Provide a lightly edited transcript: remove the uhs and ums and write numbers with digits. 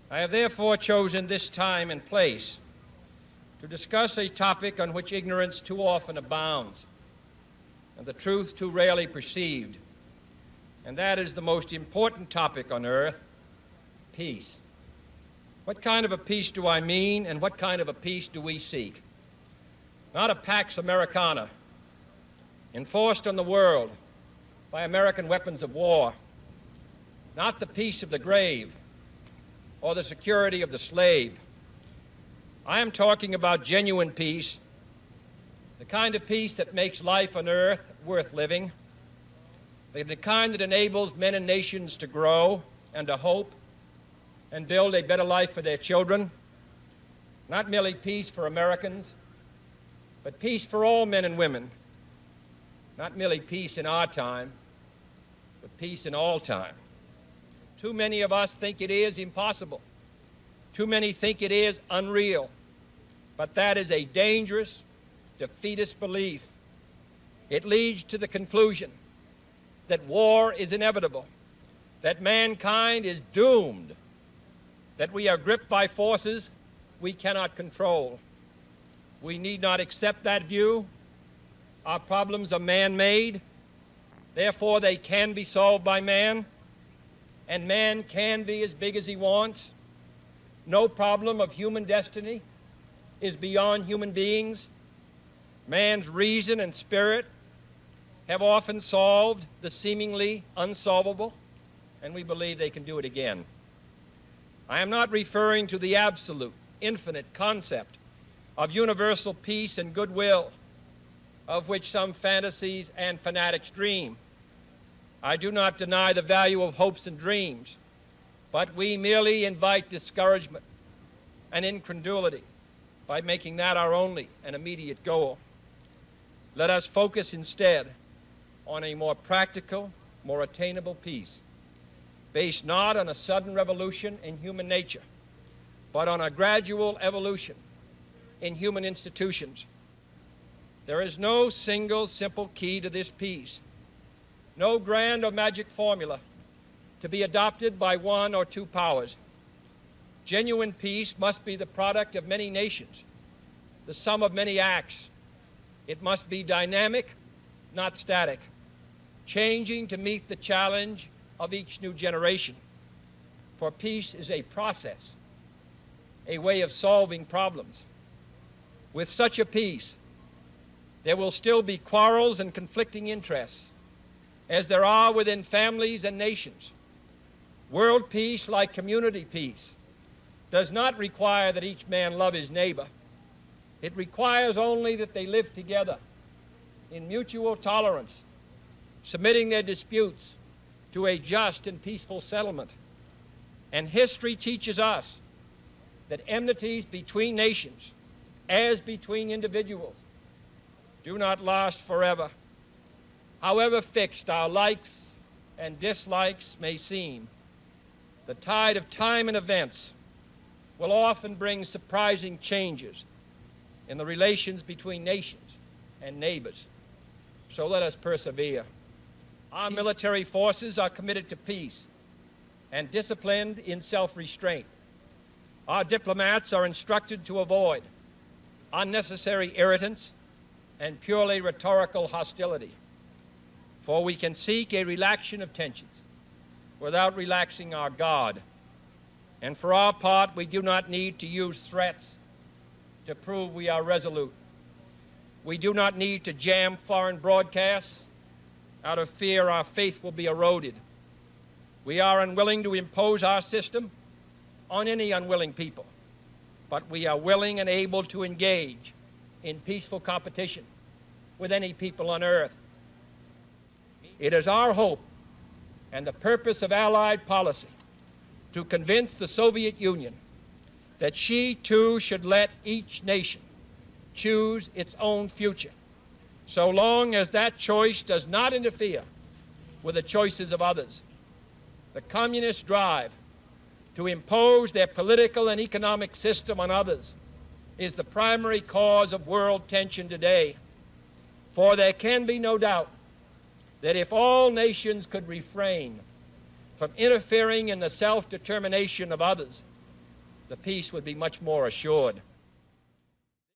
I have therefore chosen this time and place to discuss a topic on which ignorance too often abounds and the truth too rarely perceived, and that is the most important topic on earth, peace. What kind of a peace do I mean, and what kind of a peace do we seek? Not a Pax Americana enforced on the world by American weapons of war, not the peace of the grave or the security of the slave. I am talking about genuine peace, the kind of peace that makes life on earth worth living, the kind that enables men and nations to grow and to hope and build a better life for their children. Not merely peace for Americans, but peace for all men and women. Not merely peace in our time, but peace in all time. Too many of us think it is impossible. Too many think it is unreal. But that is a dangerous, defeatist belief. It leads to the conclusion that war is inevitable, that mankind is doomed, that we are gripped by forces we cannot control. We need not accept that view. Our problems are man-made, therefore they can be solved by man, and man can be as big as he wants. No problem of human destiny is beyond human beings. Man's reason and spirit have often solved the seemingly unsolvable, and we believe they can do it again. I am not referring to the absolute, infinite concept of universal peace and goodwill, of which some fantasies and fanatics dream. I do not deny the value of hopes and dreams, but we merely invite discouragement and incredulity by making that our only and immediate goal. Let us focus instead on a more practical, more attainable peace, based not on a sudden revolution in human nature, but on a gradual evolution in human institutions. There is no single simple key to this peace, no grand or magic formula to be adopted by one or two powers. Genuine peace must be the product of many nations, the sum of many acts. It must be dynamic, not static, changing to meet the challenge of each new generation. For peace is a process, a way of solving problems. With such a peace, there will still be quarrels and conflicting interests, as there are within families and nations. World peace, like community peace, does not require that each man love his neighbor. It requires only that they live together in mutual tolerance, submitting their disputes to a just and peaceful settlement. And history teaches us that enmities between nations, as between individuals, do not last forever. However fixed our likes and dislikes may seem, the tide of time and events will often bring surprising changes in the relations between nations and neighbors. So let us persevere. Our military forces are committed to peace and disciplined in self-restraint. Our diplomats are instructed to avoid unnecessary irritants and purely rhetorical hostility, for we can seek a relaxation of tensions without relaxing our guard. And for our part, we do not need to use threats to prove we are resolute. We do not need to jam foreign broadcasts out of fear our faith will be eroded. We are unwilling to impose our system on any unwilling people, but we are willing and able to engage in peaceful competition with any people on earth. It is our hope and the purpose of Allied policy to convince the Soviet Union that she too should let each nation choose its own future, so long as that choice does not interfere with the choices of others. The communist drive to impose their political and economic system on others is the primary cause of world tension today. For there can be no doubt that if all nations could refrain from interfering in the self-determination of others, the peace would be much more assured.